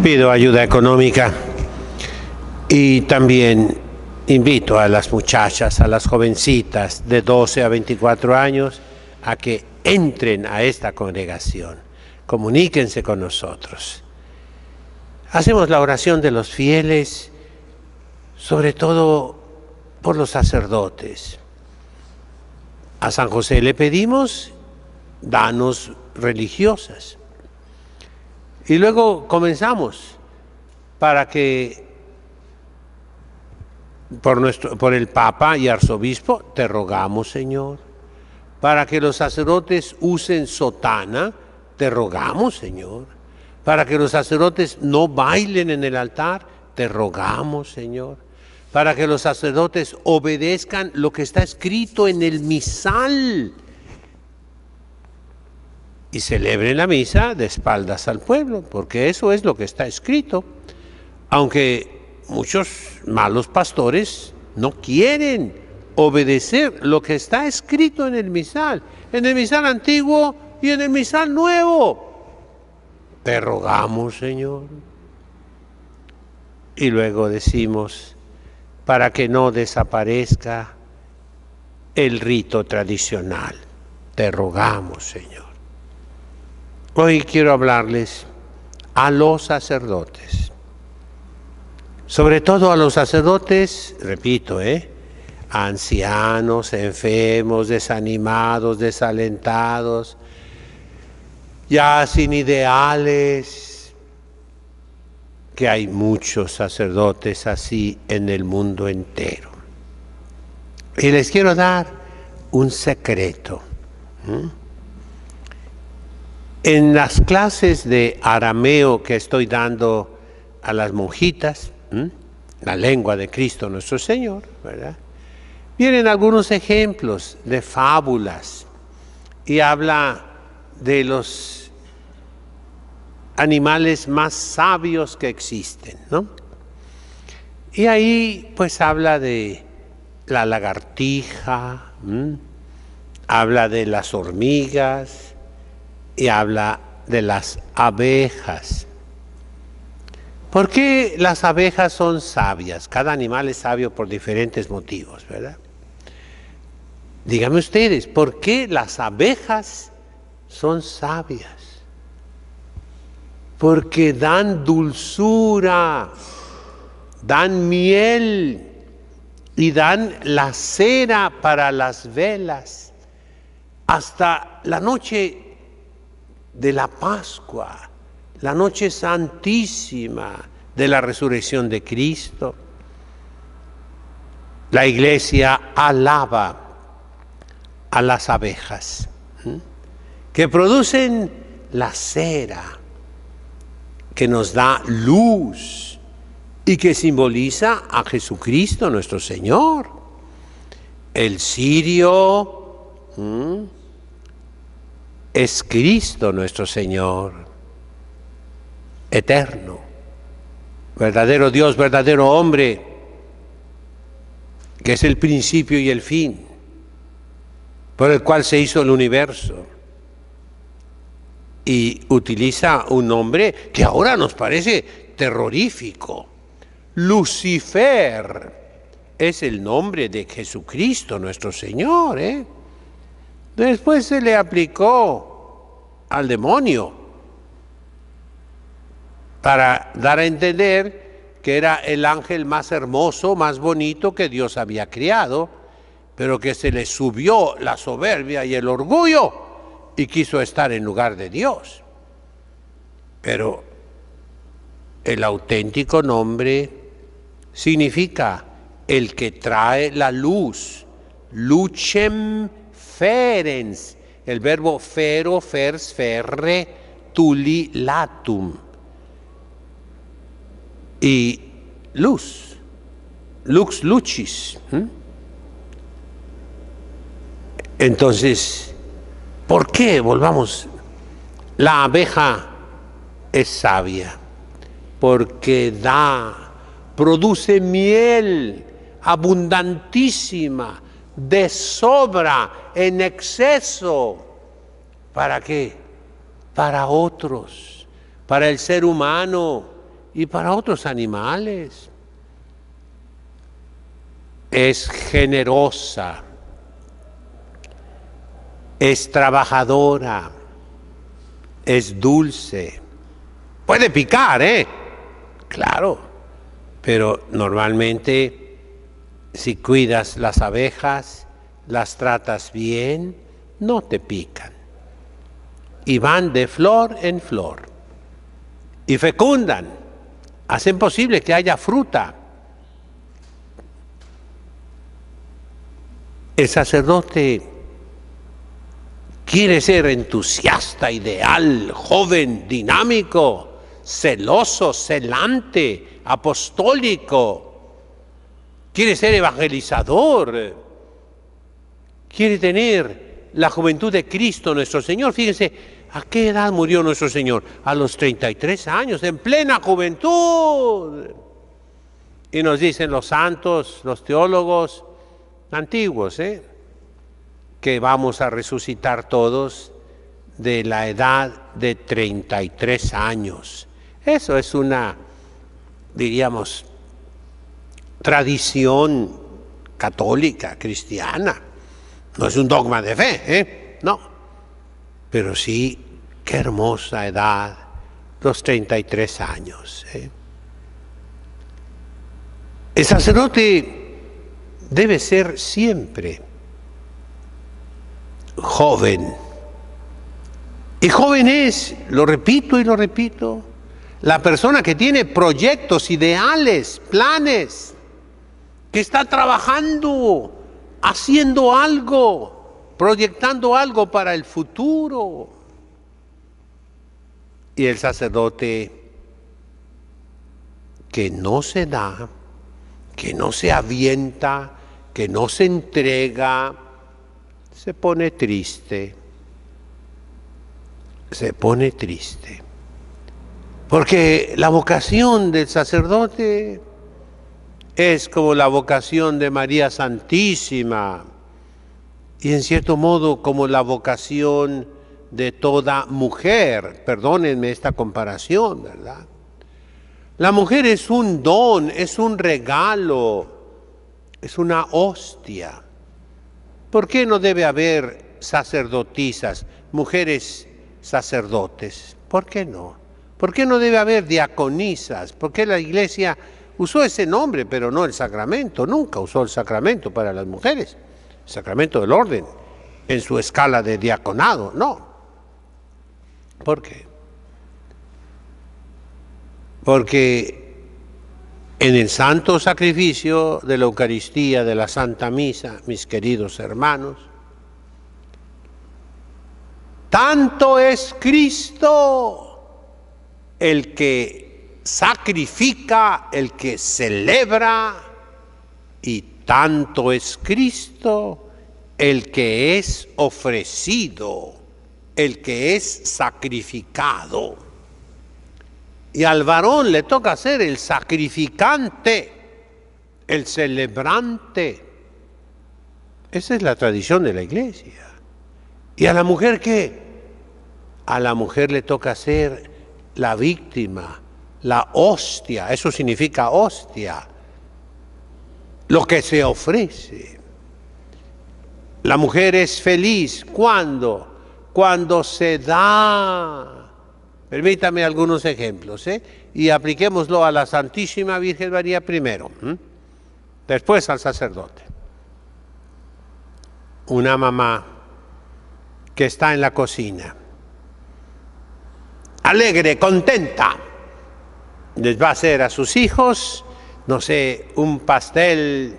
Pido ayuda económica y también invito a las muchachas, a las jovencitas de 12 a 24 años a que entren a esta congregación. Comuníquense con nosotros. Hacemos la oración de los fieles, sobre todo por los sacerdotes. A San José le pedimos, danos religiosas. Y luego comenzamos para que por el Papa y Arzobispo, te rogamos, Señor. Para que los sacerdotes usen sotana, te rogamos, Señor. Para que los sacerdotes no bailen en el altar, te rogamos, Señor. Para que los sacerdotes obedezcan lo que está escrito en el misal y celebren la misa de espaldas al pueblo, porque eso es lo que está escrito. Aunque muchos malos pastores no quieren obedecer lo que está escrito en el misal antiguo y en el misal nuevo. Te rogamos, Señor. Y luego decimos, para que no desaparezca el rito tradicional, te rogamos, Señor. Hoy quiero hablarles a los sacerdotes, sobre todo a los sacerdotes, repito, ancianos, enfermos, desanimados, desalentados, ya sin ideales, que hay muchos sacerdotes así en el mundo entero. Y les quiero dar un secreto. En las clases de arameo que estoy dando a las monjitas, la lengua de Cristo nuestro Señor, ¿verdad? Vienen algunos ejemplos de fábulas y habla de los animales más sabios que existen, ¿no? Y ahí pues habla de la lagartija, habla de las hormigas y habla de las abejas. ¿Por qué las abejas son sabias? Cada animal es sabio por diferentes motivos, ¿verdad? Díganme ustedes, ¿por qué las abejas son sabias? Porque dan dulzura, dan miel y dan la cera para las velas. Hasta la noche de la Pascua, la noche santísima de la resurrección de Cristo, la Iglesia alaba a las abejas, que producen la cera, que nos da luz y que simboliza a Jesucristo nuestro Señor. El cirio es Cristo nuestro Señor, eterno, verdadero Dios, verdadero hombre, que es el principio y el fin, por el cual se hizo el universo. Y utiliza un nombre que ahora nos parece terrorífico. Lucifer es el nombre de Jesucristo nuestro Señor, Después se le aplicó al demonio para dar a entender que era el ángel más hermoso, más bonito que Dios había creado, pero que se le subió la soberbia y el orgullo y quiso estar en lugar de Dios. Pero el auténtico nombre significa el que trae la luz, lucem ferens, el verbo fero, fers, ferre, tuli, latum, y luz, lux lucis. Entonces, ¿por qué? Volvamos. La abeja es sabia porque produce miel abundantísima, de sobra, en exceso. ¿Para qué? Para otros, para el ser humano y para otros animales. Es generosa, es trabajadora, es dulce. Puede picar, claro, pero normalmente si cuidas las abejas, las tratas bien, no te pican. Y van de flor en flor. Y fecundan, hacen posible que haya fruta. El sacerdote quiere ser entusiasta, ideal, joven, dinámico, celoso, celante, apostólico. Quiere ser evangelizador. Quiere tener la juventud de Cristo nuestro Señor. Fíjense, ¿a qué edad murió nuestro Señor? A los 33 años, en plena juventud. Y nos dicen los santos, los teólogos antiguos, que vamos a resucitar todos de la edad de 33 años. Eso es una, diríamos, tradición católica, cristiana. No es un dogma de fe, no. Pero sí, qué hermosa edad, los 33 años. El sacerdote debe ser siempre joven. Y joven es, lo repito y lo repito, la persona que tiene proyectos, ideales, planes, que está trabajando, haciendo algo, proyectando algo para el futuro. Y el sacerdote que no se da, que no se avienta, que no se entrega, se pone triste. Se pone triste. Porque la vocación del sacerdote es como la vocación de María Santísima y en cierto modo como la vocación de toda mujer. Perdónenme esta comparación, ¿verdad? La mujer es un don, es un regalo, es una hostia. ¿Por qué no debe haber sacerdotisas, mujeres sacerdotes? ¿Por qué no? ¿Por qué no debe haber diaconisas? ¿Por qué la Iglesia usó ese nombre, pero no el sacramento? Nunca usó el sacramento para las mujeres, el sacramento del orden, en su escala de diaconado, no. ¿Por qué? Porque en el santo sacrificio de la Eucaristía, de la Santa Misa, mis queridos hermanos, tanto es Cristo el que sacrifica, el que celebra, y tanto es Cristo el que es ofrecido, el que es sacrificado. Y al varón le toca ser el sacrificante, el celebrante. Esa es la tradición de la Iglesia. ¿Y a la mujer qué? A la mujer le toca ser la víctima, la hostia. Eso significa hostia, lo que se ofrece. La mujer es feliz. ¿Cuándo? Cuando se da. Permítame algunos ejemplos, y apliquémoslo a la Santísima Virgen María primero, después al sacerdote. Una mamá que está en la cocina, alegre, contenta, les va a hacer a sus hijos, no sé, un pastel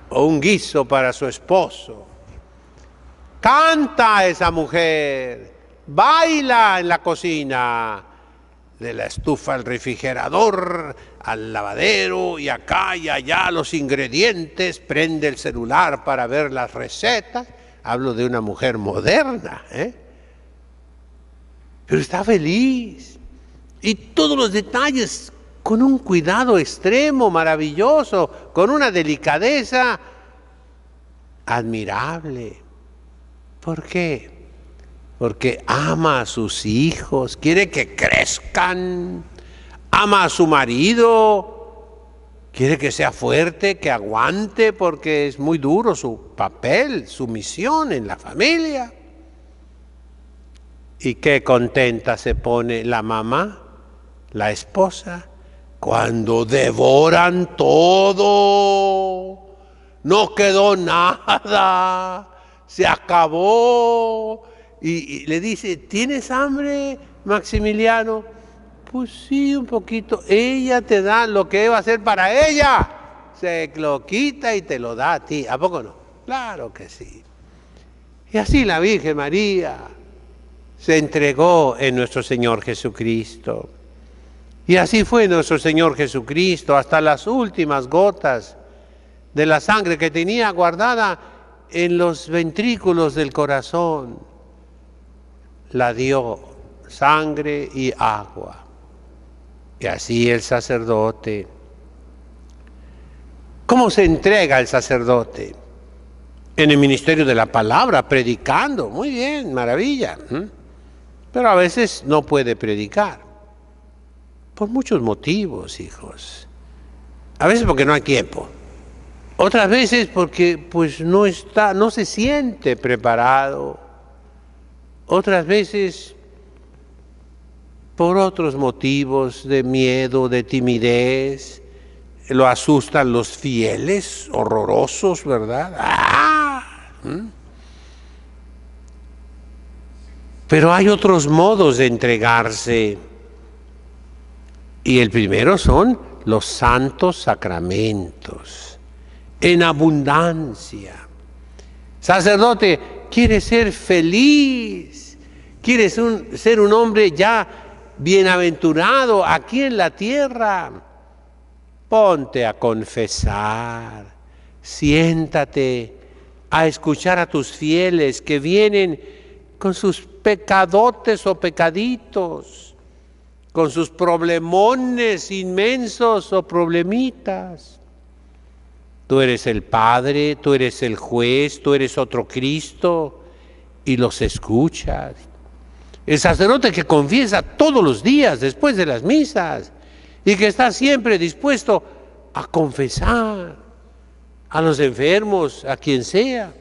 o un guiso para su esposo. Canta esa mujer. Baila en la cocina, de la estufa al refrigerador, al lavadero y acá y allá los ingredientes, prende el celular para ver las recetas. Hablo de una mujer moderna, pero está feliz. Y todos los detalles con un cuidado extremo, maravilloso, con una delicadeza admirable. ¿Por qué? Porque ama a sus hijos, quiere que crezcan, ama a su marido, quiere que sea fuerte, que aguante, porque es muy duro su papel, su misión en la familia. Y qué contenta se pone la mamá, la esposa, cuando devoran todo. No quedó nada, se acabó. Y le dice, ¿tienes hambre, Maximiliano? Pues sí, un poquito. Ella te da lo que va a hacer para ella. Se lo quita y te lo da a ti. ¿A poco no? Claro que sí. Y así la Virgen María se entregó en nuestro Señor Jesucristo. Y así fue nuestro Señor Jesucristo hasta las últimas gotas de la sangre que tenía guardada en los ventrículos del corazón. La dio, sangre y agua. Y así el sacerdote. ¿Cómo se entrega el sacerdote? En el ministerio de la palabra, predicando. Muy bien, maravilla. Pero a veces no puede predicar. Por muchos motivos, hijos. A veces porque no hay tiempo. Otras veces porque pues no se siente preparado. Otras veces por otros motivos de miedo, de timidez. Lo asustan los fieles, horrorosos, ¿verdad? Pero hay otros modos de entregarse. Y el primero son los santos sacramentos, en abundancia. Sacerdote, ¿quieres ser feliz? ¿Quieres ser un hombre ya bienaventurado aquí en la tierra? Ponte a confesar, siéntate a escuchar a tus fieles que vienen con sus pecadotes o pecaditos, con sus problemones inmensos o problemitas. Tú eres el Padre, tú eres el juez, tú eres otro Cristo y los escuchas. El sacerdote que confiesa todos los días después de las misas y que está siempre dispuesto a confesar a los enfermos, a quien sea,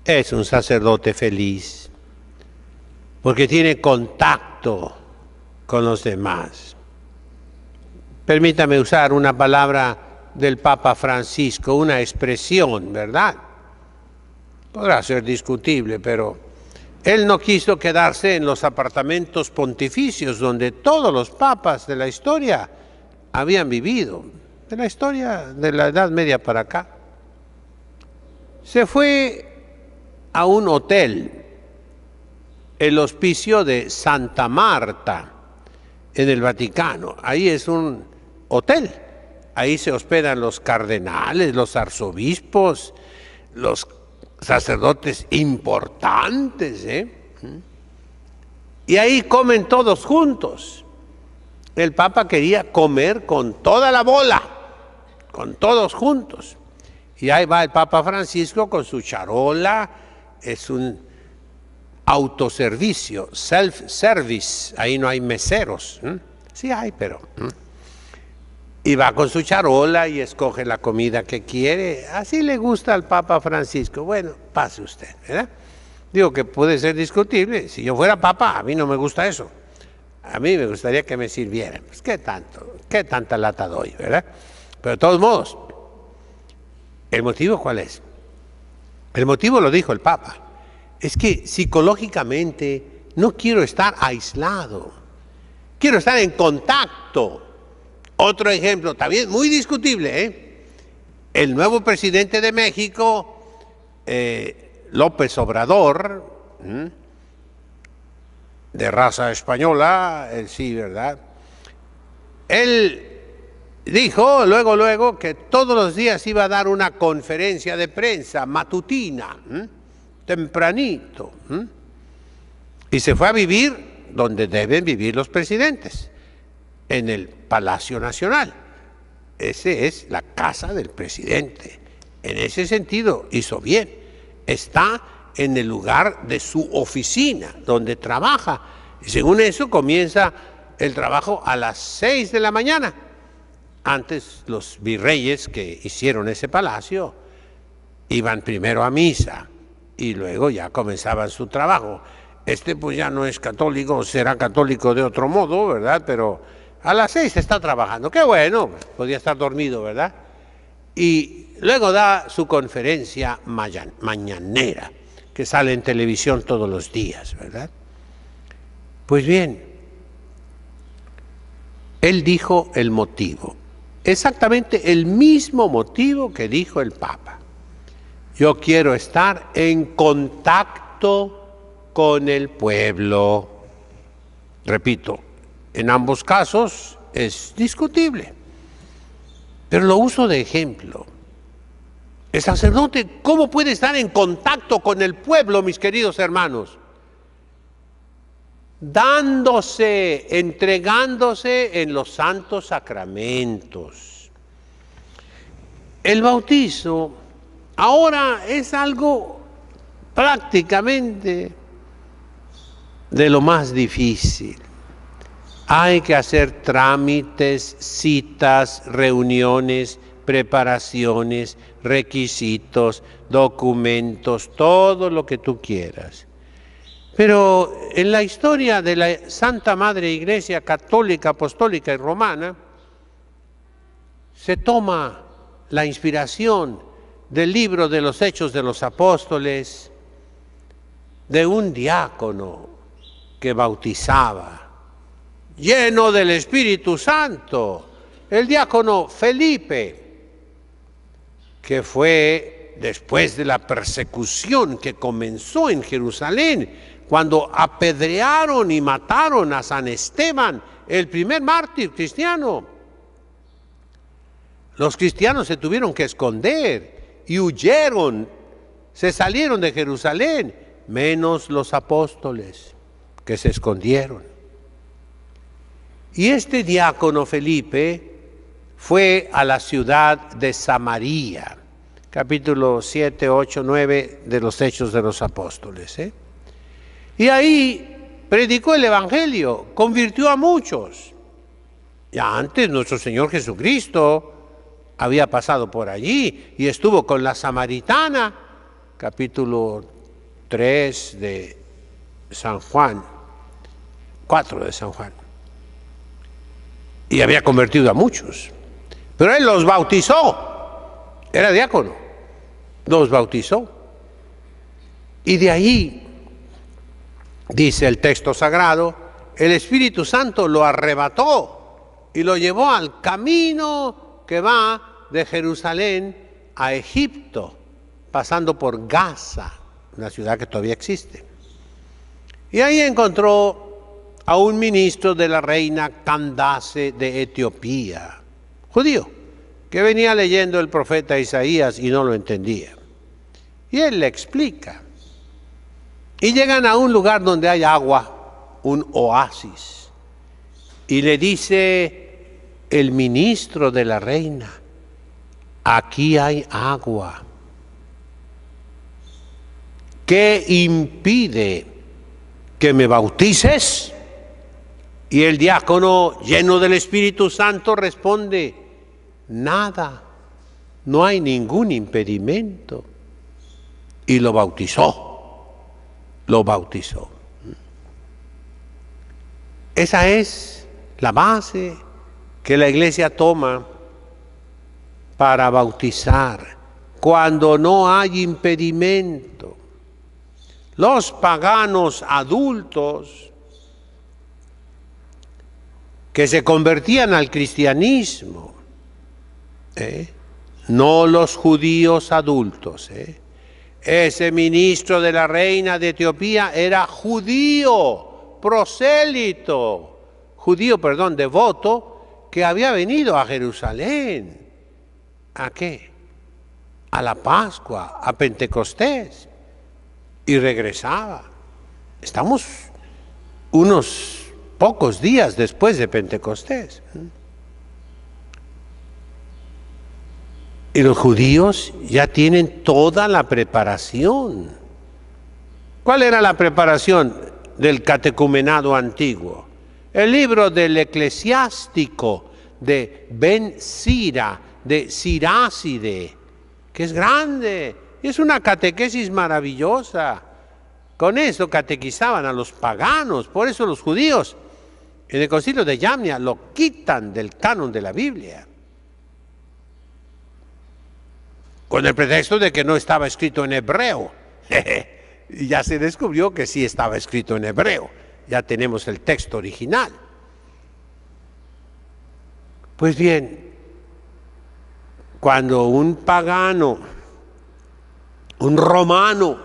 es un sacerdote feliz porque tiene contacto con los demás. Permítame usar una palabra del Papa Francisco, una expresión, ¿verdad? Podrá ser discutible, pero él no quiso quedarse en los apartamentos pontificios donde todos los papas de la historia habían vivido, de la historia de la Edad Media para acá. Se fue a un hotel, el Hospicio de Santa Marta, en el Vaticano. Ahí es un hotel. Ahí se hospedan los cardenales, los arzobispos, los sacerdotes importantes, Y ahí comen todos juntos. El Papa quería comer con toda la bola, con todos juntos. Y ahí va el Papa Francisco con su charola, es un autoservicio, self-service, ahí no hay meseros. Sí hay, pero... Y va con su charola y escoge la comida que quiere. Así le gusta al Papa Francisco. Bueno, pase usted, ¿verdad? Digo que puede ser discutible. Si yo fuera papa, a mí no me gusta eso. A mí me gustaría que me sirvieran. Pues qué tanta lata doy, ¿verdad? Pero de todos modos, ¿el motivo cuál es? El motivo lo dijo el Papa. Es que psicológicamente no quiero estar aislado. Quiero estar en contacto. Otro ejemplo, también muy discutible, el nuevo presidente de México, López Obrador, de raza española, sí, ¿verdad? Él dijo luego que todos los días iba a dar una conferencia de prensa matutina, tempranito, y se fue a vivir donde deben vivir los presidentes, en el Palacio Nacional. Esa es la casa del presidente. En ese sentido hizo bien. Está en el lugar de su oficina, donde trabaja. Y según eso comienza el trabajo a las 6 de la mañana. Antes los virreyes que hicieron ese palacio iban primero a misa y luego ya comenzaban su trabajo. Este pues ya no es católico, será católico de otro modo, ¿verdad? Pero a las 6 está trabajando. Qué bueno, podía estar dormido, ¿verdad? Y luego da su conferencia mañanera, que sale en televisión todos los días, ¿verdad? Pues bien, él dijo el motivo, exactamente el mismo motivo que dijo el Papa. Yo quiero estar en contacto con el pueblo. Repito, en ambos casos es discutible, pero lo uso de ejemplo. El sacerdote, ¿cómo puede estar en contacto con el pueblo, mis queridos hermanos? Dándose, entregándose en los santos sacramentos. El bautizo ahora es algo prácticamente de lo más difícil. Hay que hacer trámites, citas, reuniones, preparaciones, requisitos, documentos, todo lo que tú quieras. Pero en la historia de la Santa Madre Iglesia Católica, Apostólica y Romana, se toma la inspiración del libro de los Hechos de los Apóstoles, de un diácono que bautizaba, lleno del Espíritu Santo, el diácono Felipe, que fue después de la persecución que comenzó en Jerusalén, cuando apedrearon y mataron a San Esteban, el primer mártir cristiano. Los cristianos se tuvieron que esconder y huyeron, se salieron de Jerusalén, menos los apóstoles que se escondieron. Y este diácono Felipe fue a la ciudad de Samaria, capítulo 7, 8, 9 de los Hechos de los Apóstoles. Y ahí predicó el Evangelio, convirtió a muchos. Ya antes nuestro Señor Jesucristo había pasado por allí y estuvo con la samaritana, capítulo 3 de San Juan, 4 de San Juan. Y había convertido a muchos. Pero él los bautizó. Era diácono. Los bautizó. Y de ahí, dice el texto sagrado, el Espíritu Santo lo arrebató y lo llevó al camino que va de Jerusalén a Egipto, pasando por Gaza, una ciudad que todavía existe. Y ahí encontró a un ministro de la reina Candace de Etiopía, judío, que venía leyendo el profeta Isaías y no lo entendía. Y él le explica. Y llegan a un lugar donde hay agua, un oasis. Y le dice el ministro de la reina, aquí hay agua. ¿Qué impide que me bautices? Y el diácono, lleno del Espíritu Santo, responde, nada, no hay ningún impedimento. Y lo bautizó, lo bautizó. Esa es la base que la Iglesia toma para bautizar, cuando no hay impedimento. Los paganos adultos que se convertían al cristianismo, no los judíos adultos. Ese ministro de la reina de Etiopía era judío, devoto, que había venido a Jerusalén. ¿A qué? A la Pascua, a Pentecostés, y regresaba. Estamos unos pocos días después de Pentecostés. Y los judíos ya tienen toda la preparación. ¿Cuál era la preparación del catecumenado antiguo? El libro del Eclesiástico de Ben Sira, de Siráside, que es grande, es una catequesis maravillosa. Con eso catequizaban a los paganos, por eso los judíos en el concilio de Yamnia lo quitan del canon de la Biblia, con el pretexto de que no estaba escrito en hebreo. Y ya se descubrió que sí estaba escrito en hebreo, ya tenemos el texto original. Pues bien, cuando un pagano, un romano,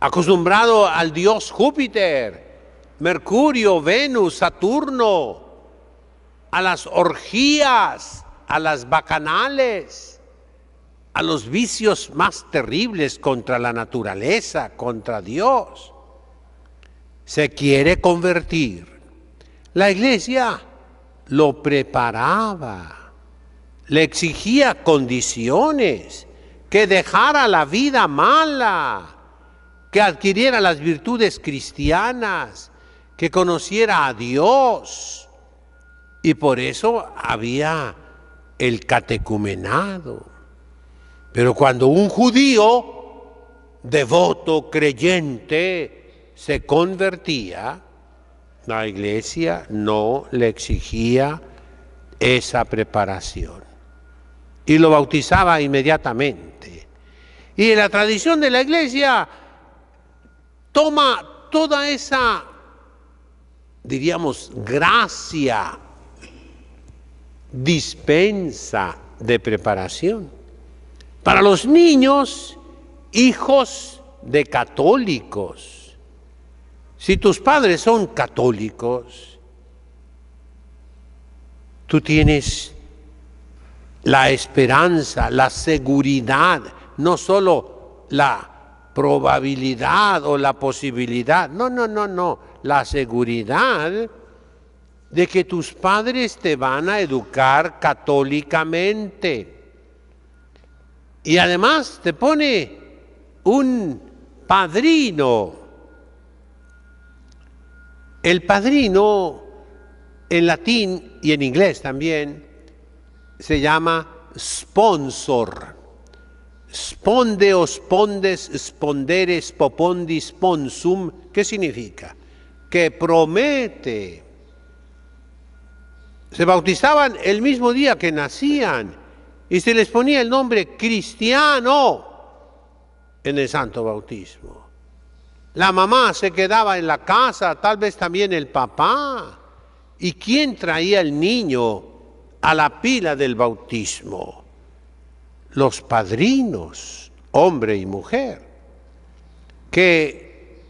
acostumbrado al dios Júpiter, Mercurio, Venus, Saturno, a las orgías, a las bacanales, a los vicios más terribles contra la naturaleza, contra Dios, se quiere convertir. La Iglesia lo preparaba, le exigía condiciones, que dejara la vida mala, que adquiriera las virtudes cristianas, que conociera a Dios. Y por eso había el catecumenado. Pero cuando un judío devoto, creyente, se convertía, la Iglesia no le exigía esa preparación y lo bautizaba inmediatamente. Y en la tradición de la Iglesia toma toda esa, diríamos, gracia, dispensa de preparación para los niños, hijos de católicos. Si tus padres son católicos, tú tienes la esperanza, la seguridad, no solo la probabilidad o la posibilidad, no, la seguridad de que tus padres te van a educar católicamente. Y además te pone un padrino. El padrino en latín y en inglés también se llama sponsor. Sponde o spondes, spondere, spopondi, sponsum. ¿Qué significa? Que promete. Se bautizaban el mismo día que nacían y se les ponía el nombre cristiano en el santo bautismo. La mamá se quedaba en la casa, tal vez también el papá. ¿Y quién traía el niño a la pila del bautismo? Los padrinos, hombre y mujer, que,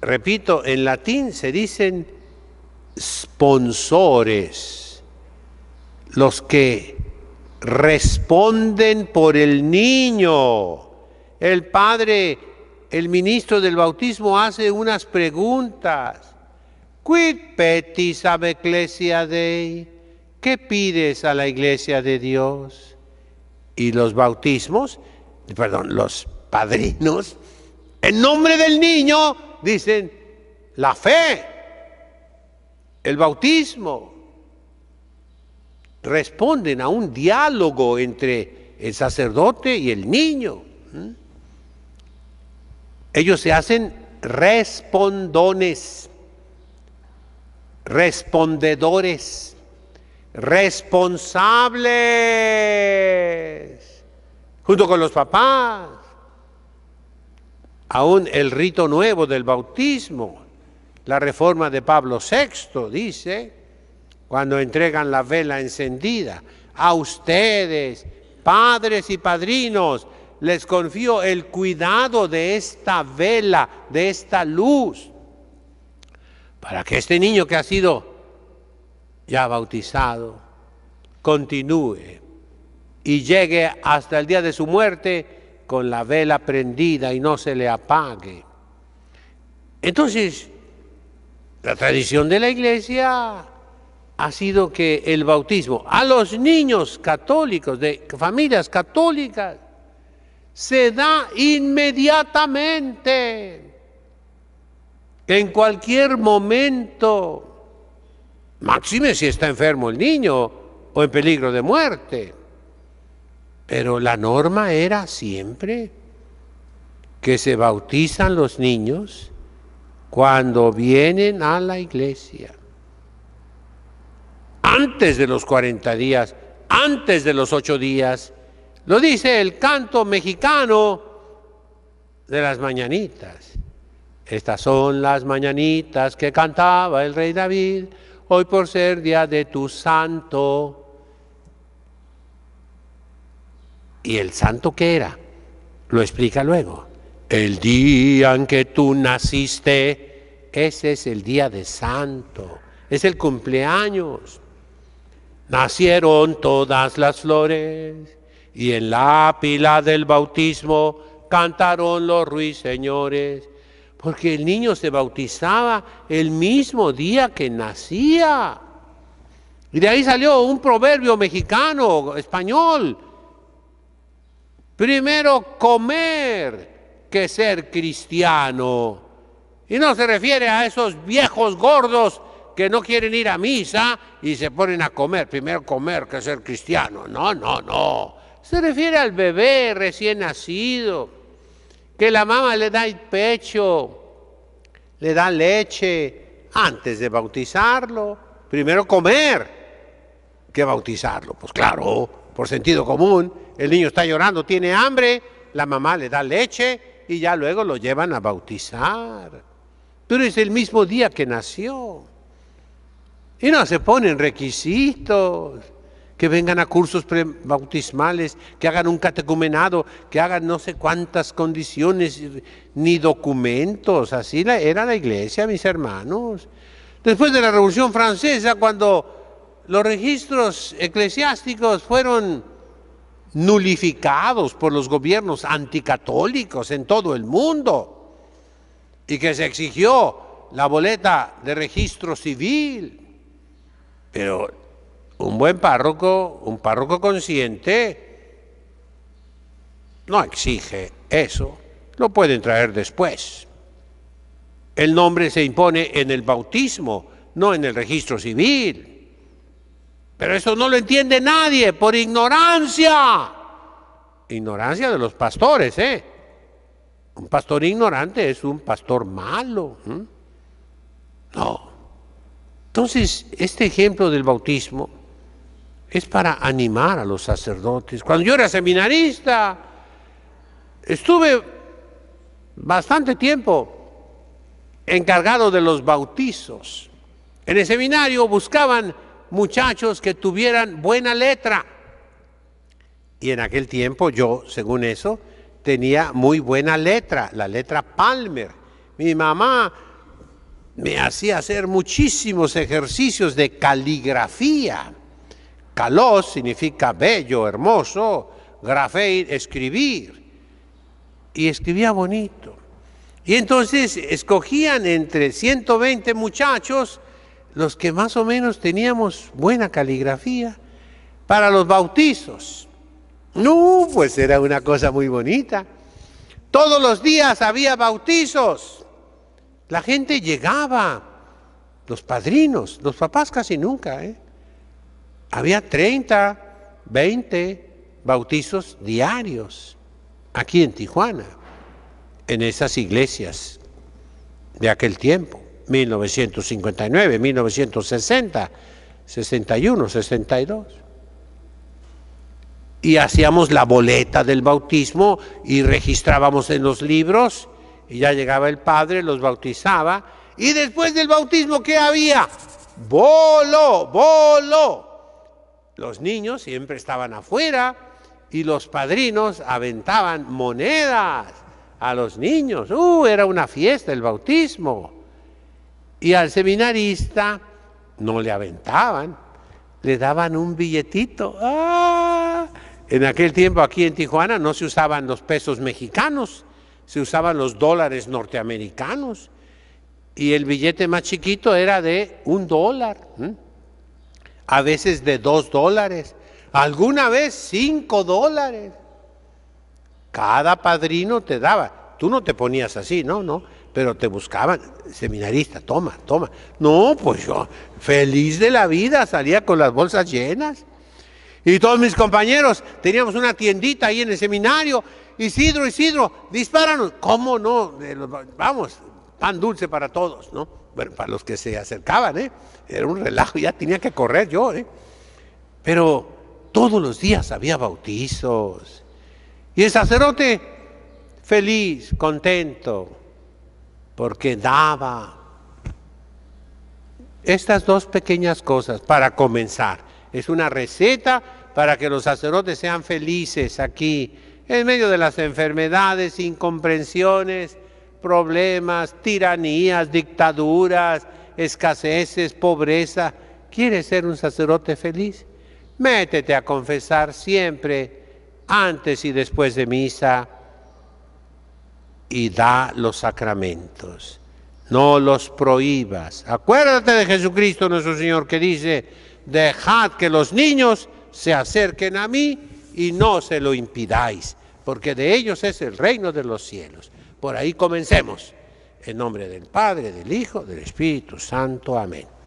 repito, en latín se dicen sponsores, los que responden por el niño. El padre, el ministro del bautismo, hace unas preguntas. Quid petis ab ecclesia Dei? ¿Qué pides a la iglesia de Dios? Y los los padrinos, en nombre del niño, dicen la fe, el bautismo. Responden a un diálogo entre el sacerdote y el niño. Ellos se hacen respondones, respondedores, responsables, junto con los papás. Aún el rito nuevo del bautismo, la reforma de Pablo VI, dice, cuando entregan la vela encendida, a ustedes, padres y padrinos, les confío el cuidado de esta vela, de esta luz, para que este niño que ha sido ya bautizado continúe y llegue hasta el día de su muerte con la vela prendida y no se le apague. Entonces, la tradición de la Iglesia ha sido que el bautismo a los niños católicos, de familias católicas, se da inmediatamente, en cualquier momento. Máxime si está enfermo el niño o en peligro de muerte. Pero la norma era siempre que se bautizan los niños cuando vienen a la iglesia. Antes de los 40 días, antes de los 8 días. Lo dice el canto mexicano de las mañanitas. Estas son las mañanitas que cantaba el rey David, hoy por ser día de tu santo. ¿Y el santo qué era? Lo explica luego. El día en que tú naciste, ese es el día de santo, es el cumpleaños. Nacieron todas las flores y en la pila del bautismo cantaron los ruiseñores, porque el niño se bautizaba el mismo día que nacía. Y de ahí salió un proverbio mexicano, español. Primero comer que ser cristiano. Y no se refiere a esos viejos gordos que no quieren ir a misa y se ponen a comer. Primero comer que ser cristiano. No, no, no. Se refiere al bebé recién nacido, que la mamá le da el pecho, le da leche antes de bautizarlo. Primero comer que bautizarlo. Pues claro, por sentido común. El niño está llorando, tiene hambre, la mamá le da leche y ya luego lo llevan a bautizar. Pero es el mismo día que nació. Y no se ponen requisitos, que vengan a cursos bautismales, que hagan un catecumenado, que hagan no sé cuántas condiciones, ni documentos. Así era la iglesia, mis hermanos. Después de la Revolución Francesa, cuando los registros eclesiásticos fueron nulificados por los gobiernos anticatólicos en todo el mundo y que se exigió la boleta de registro civil. Pero un buen párroco, un párroco consciente, no exige eso, lo pueden traer después. El nombre se impone en el bautismo, no en el registro civil. Pero eso no lo entiende nadie por ignorancia. Ignorancia de los pastores, ¿eh? Un pastor ignorante es un pastor malo. No. Entonces, este ejemplo del bautismo es para animar a los sacerdotes. Cuando yo era seminarista, estuve bastante tiempo encargado de los bautizos. En el seminario buscaban muchachos que tuvieran buena letra. Y en aquel tiempo yo, según eso, tenía muy buena letra, la letra Palmer. Mi mamá me hacía hacer muchísimos ejercicios de caligrafía. Kalos significa bello, hermoso, grafein, escribir. Y escribía bonito. Y entonces escogían entre 120 muchachos los que más o menos teníamos buena caligrafía para los bautizos. No, pues era una cosa muy bonita. Todos los días había bautizos. La gente llegaba, los padrinos, los papás casi nunca, Había 30, 20 bautizos diarios aquí en Tijuana, en esas iglesias de aquel tiempo. 1959, 1960, 61, 62. Y hacíamos la boleta del bautismo y registrábamos en los libros y ya llegaba el padre, los bautizaba y después del bautismo ¿qué había? Bolo, bolo. Los niños siempre estaban afuera y los padrinos aventaban monedas a los niños. Era una fiesta el bautismo. Y al seminarista no le aventaban, le daban un billetito. En aquel tiempo aquí en Tijuana no se usaban los pesos mexicanos, se usaban los dólares norteamericanos. Y el billete más chiquito era de $1, a veces de $2, alguna vez $5. Cada padrino te daba. Tú no te ponías así, no. pero te buscaban, seminarista, toma, toma. No, pues yo, feliz de la vida, salía con las bolsas llenas. Y todos mis compañeros, teníamos una tiendita ahí en el seminario. Isidro, Isidro, dispáranos. ¿Cómo no? Vamos, pan dulce para todos, ¿no? Bueno, para los que se acercaban, ¿eh? Era un relajo, ya tenía que correr yo, ¿eh? Pero todos los días había bautizos. Y el sacerdote feliz, contento, porque daba estas dos pequeñas cosas para comenzar. Es una receta para que los sacerdotes sean felices aquí, en medio de las enfermedades, incomprensiones, problemas, tiranías, dictaduras, escaseces, pobreza. ¿Quieres ser un sacerdote feliz? Métete a confesar siempre, antes y después de misa, y da los sacramentos. No los prohíbas. Acuérdate de Jesucristo nuestro Señor, que dice: dejad que los niños se acerquen a mí y no se lo impidáis, porque de ellos es el reino de los cielos. Por ahí comencemos. En nombre del Padre, del Hijo, del Espíritu Santo. Amén.